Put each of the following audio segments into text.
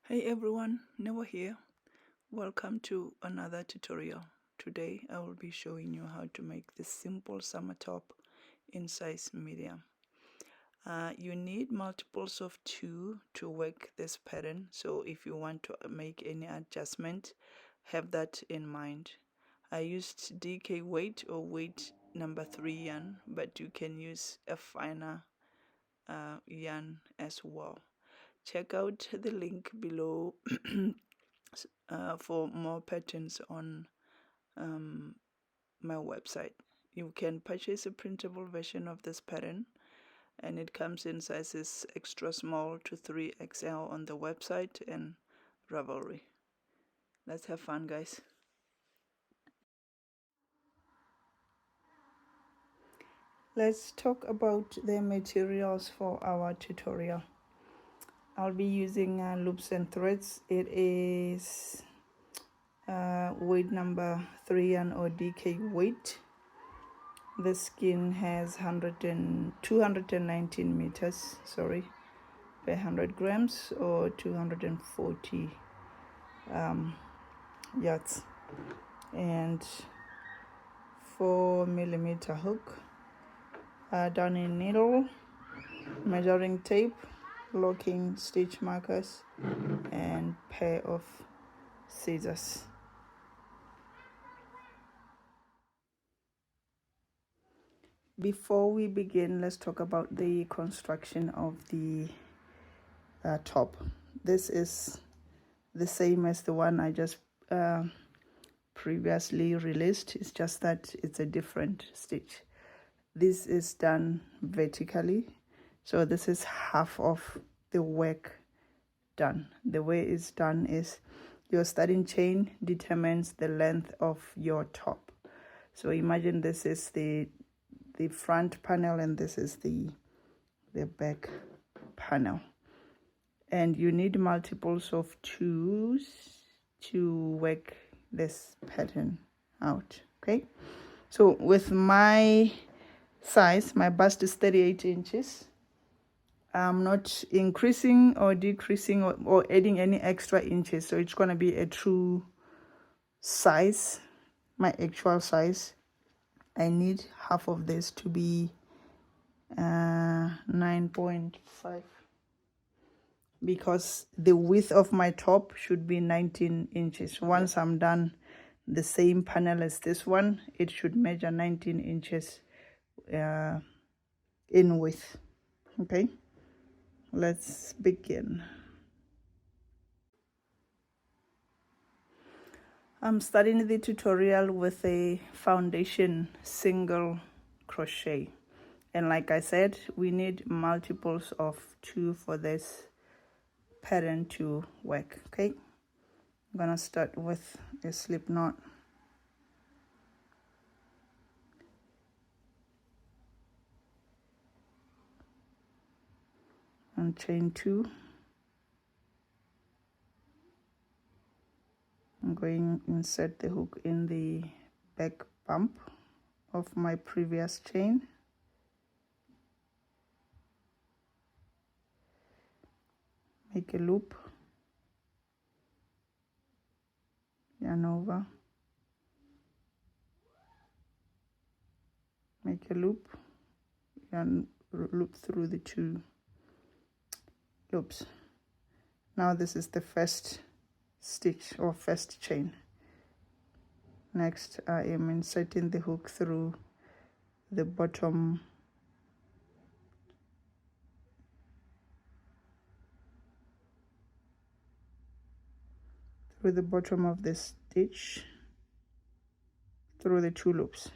Hey everyone, Noah here. Welcome to another tutorial. Today I will be showing you how to make this simple summer top in size medium. You need multiples of 2 to work this pattern, so if you want to make any adjustment, have that in mind. I used DK weight or weight number 3 yarn, but you can use a finer yarn as well. Check out the link below for more patterns on my website. You can purchase a printable version of this pattern, and it comes in sizes extra small to 3XL on the website and Ravelry. Let's have fun, guys. Let's talk about the materials for our tutorial. I'll be using loops and threads. It is weight number 3 yarn or DK weight. The skin has 219 meters, per 100 grams, or 240 yards, and 4mm hook, darning needle, measuring tape, locking stitch markers, and pair of scissors. Before we begin, let's talk about the construction of the top. This is the same as the one I just previously released. It's just that it's a different stitch. This is done vertically, so this is half of the work done. The way it's done is your starting chain determines the length of your top. So imagine this is the front panel and this is the back panel, and you need multiples of 2s to work this pattern out. Okay, so with my size, my bust is 38 inches. I'm not increasing or decreasing or adding any extra inches, so it's going to be a true size, my actual size. I need half of this to be 9.5, because the width of my top should be 19 inches. Once I'm done the same panel as this one, it should measure 19 inches in width. Okay, let's begin. I'm starting the tutorial with a foundation single crochet, and like I said, we need multiples of 2 for this pattern to work. Okay, I'm gonna start with a slip knot and chain 2. I'm going to insert the hook in the back bump of my previous chain. Make a loop, yarn over, make a loop, and loop through the 2 loops. Now this is the first stitch or first chain. Next, I am inserting the hook through the bottom of the stitch through the 2 loops.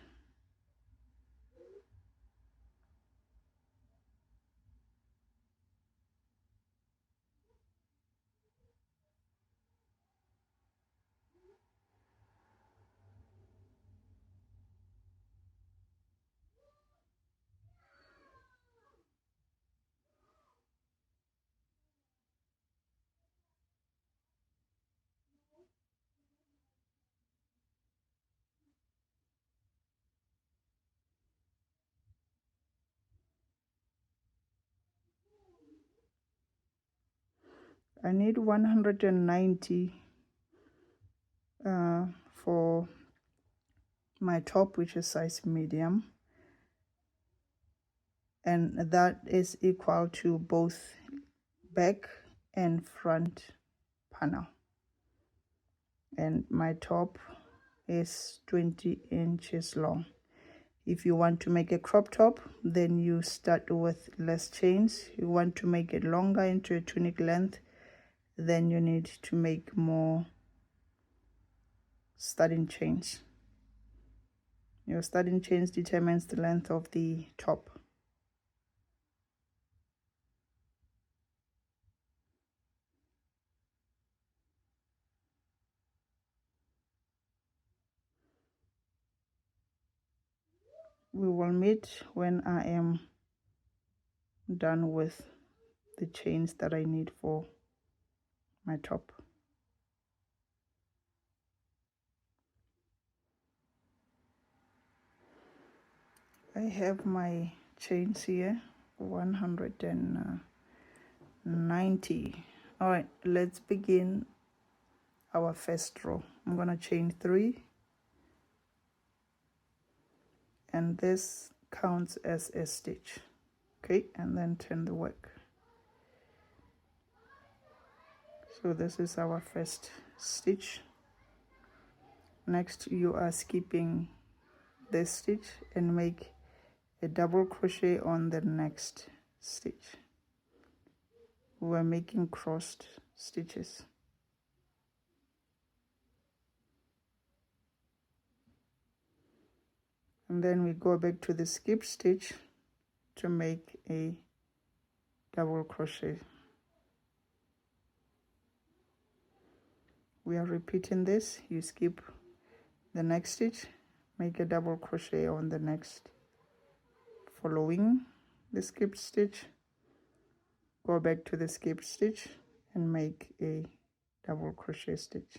I need 190 for my top, which is size medium, and that is equal to both back and front panel. And my top is 20 inches long. If you want to make a crop top, then you start with less chains. You want to make it longer into a tunic length, then you need to make more starting chains. Your starting chains determines the length of the top. We will meet when I am done with the chains that I need for my top. I have my chains here, 190. All right, let's begin our first row. I'm going to chain 3, and this counts as a stitch. Okay, and then turn the work. So this is our first stitch. Next, you are skipping this stitch and make a double crochet on the next stitch. We're making crossed stitches. And then we go back to the skip stitch to make a double crochet. We are repeating this. You skip the next stitch, make a double crochet on the next following the skip stitch, go back to the skip stitch and make a double crochet stitch.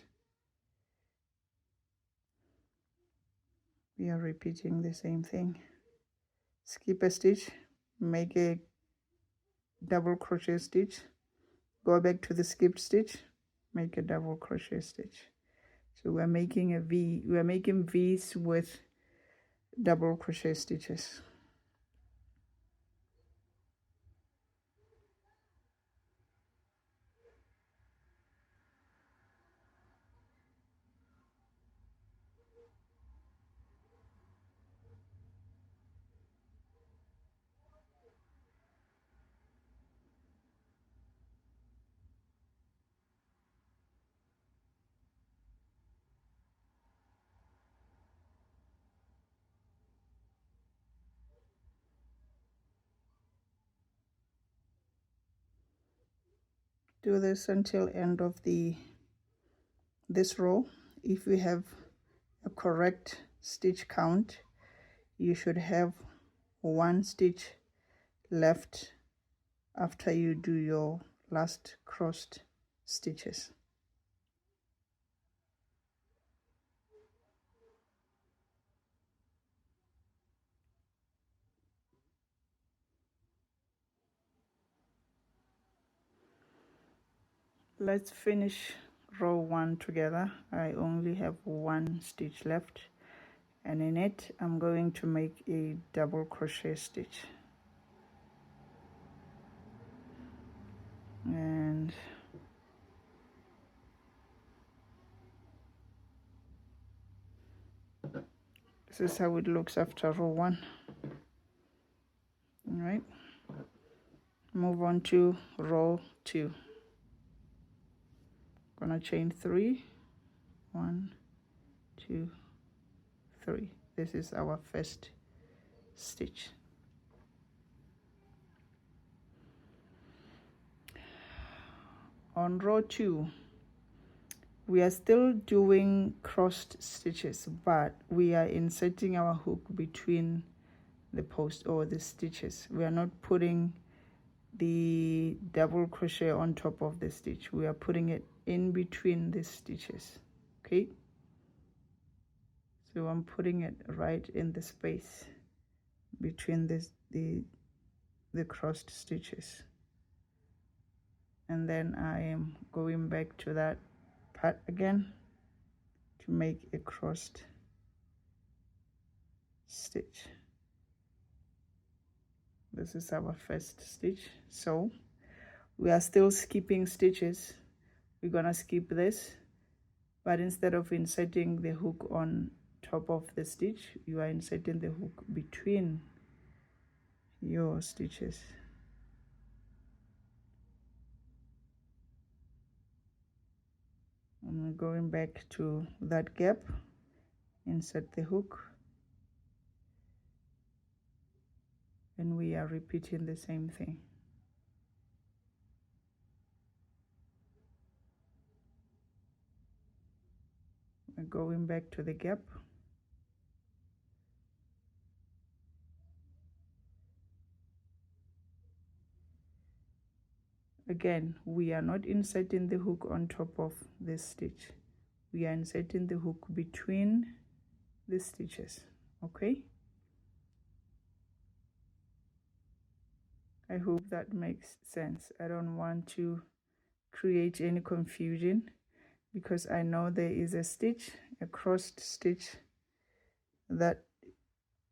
We are repeating the same thing. Skip a stitch, make a double crochet stitch, go back to the skip stitch, make a double crochet stitch. So we're making a V. We're making V's with double crochet stitches. Do this until end of this row. If you have a correct stitch count, you should have 1 stitch left after you do your last crossed stitches. Let's finish row 1 together. I only have 1 stitch left, and in it I'm going to make a double crochet stitch. And this is how it looks after row 1. All right, move on to row 2. Gonna chain 3, 1, 2, 3. This is our first stitch. On row 2, we are still doing crossed stitches, but we are inserting our hook between the post or the stitches. We are not putting the double crochet on top of the stitch. We are putting it in between the stitches. Okay, so I'm putting it right in the space between the crossed stitches. and then I am going back to that part again to make a crossed stitch. This is our first stitch. So we are still skipping stitches. We're gonna skip this, but instead of inserting the hook on top of the stitch, you are inserting the hook between your stitches. I'm going back to that gap, insert the hook, and we are repeating the same thing. We're going back to the gap, again we are not inserting the hook on top of this stitch, we are inserting the hook between the stitches. Okay, I hope that makes sense. I don't want to create any confusion, because I know there is a stitch, a crossed stitch, that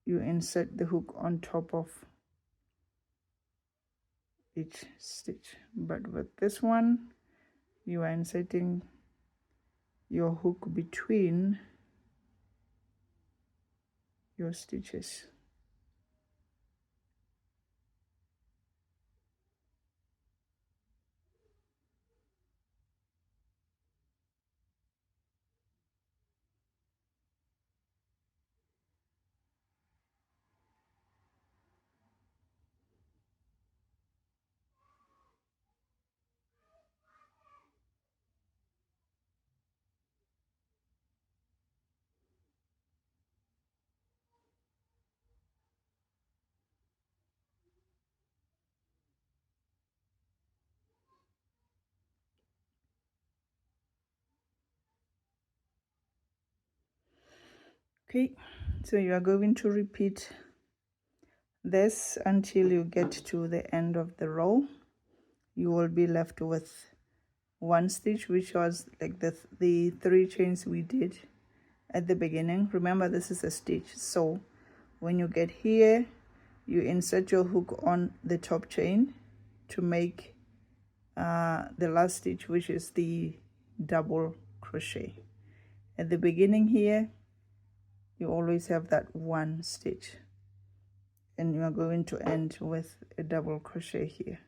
you insert the hook on top of each stitch, but with this one you are inserting your hook between your stitches. Okay, so you are going to repeat this until you get to the end of the row. You will be left with one stitch, which was like the 3 chains we did at the beginning. Remember, this is a stitch, so when you get here, you insert your hook on the top chain to make the last stitch, which is the double crochet. At the beginning here, you always have that one stitch, and you are going to end with a double crochet here.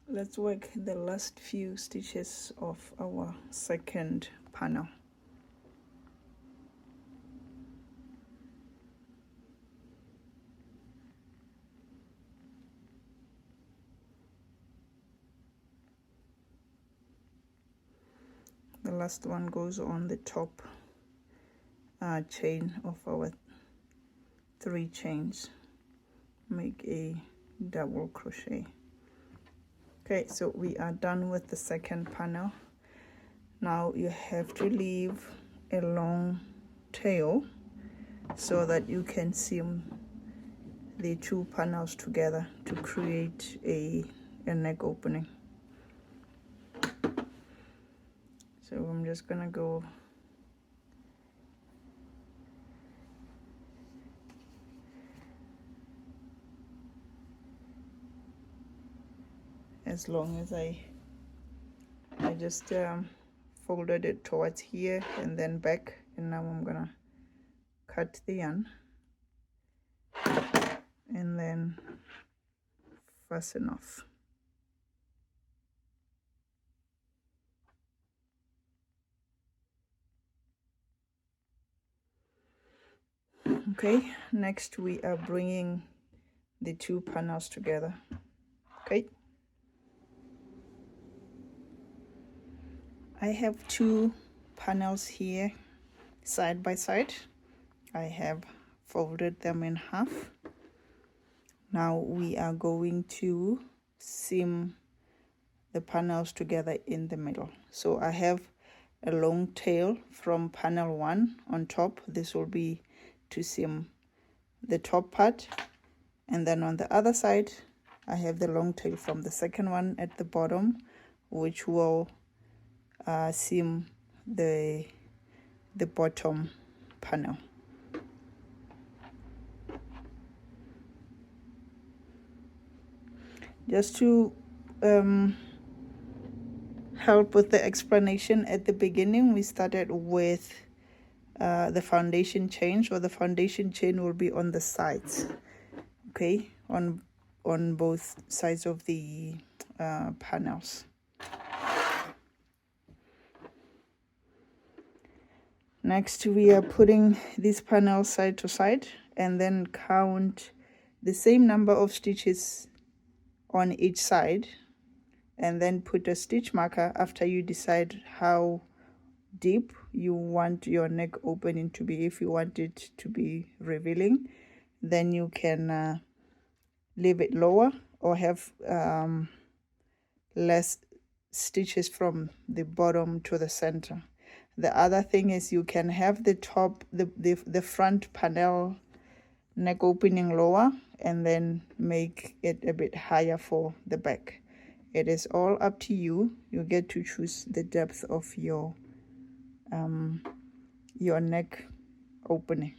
Let's work the last few stitches of our second panel. The last one goes on the top chain of our 3 chains. Make a double crochet. Okay, so we are done with the second panel. Now you have to leave a long tail so that you can seam the 2 panels together to create a neck opening. So I'm just gonna go as long as I just folded it towards here and then back, and now I'm gonna cut the yarn and then fasten off. Okay, next we are bringing the 2 panels together. Okay, I have 2 panels here side by side. I have folded them in half. Now we are going to seam the panels together in the middle. So I have a long tail from panel 1 on top. This will be to seam the top part, and then on the other side I have the long tail from the second one at the bottom, which will seam the bottom panel. Just to help with the explanation, at the beginning we started with the foundation chain, so the foundation chain will be on the sides, okay, on both sides of the panels. Next, we are putting these panels side to side and then count the same number of stitches on each side, and then put a stitch marker after you decide how deep you want your neck opening to be. If you want it to be revealing, then you can leave it lower or have less stitches from the bottom to the center. The other thing is you can have the top, the front panel neck opening lower and then make it a bit higher for the back. It is all up to you. You get to choose the depth of your neck opening.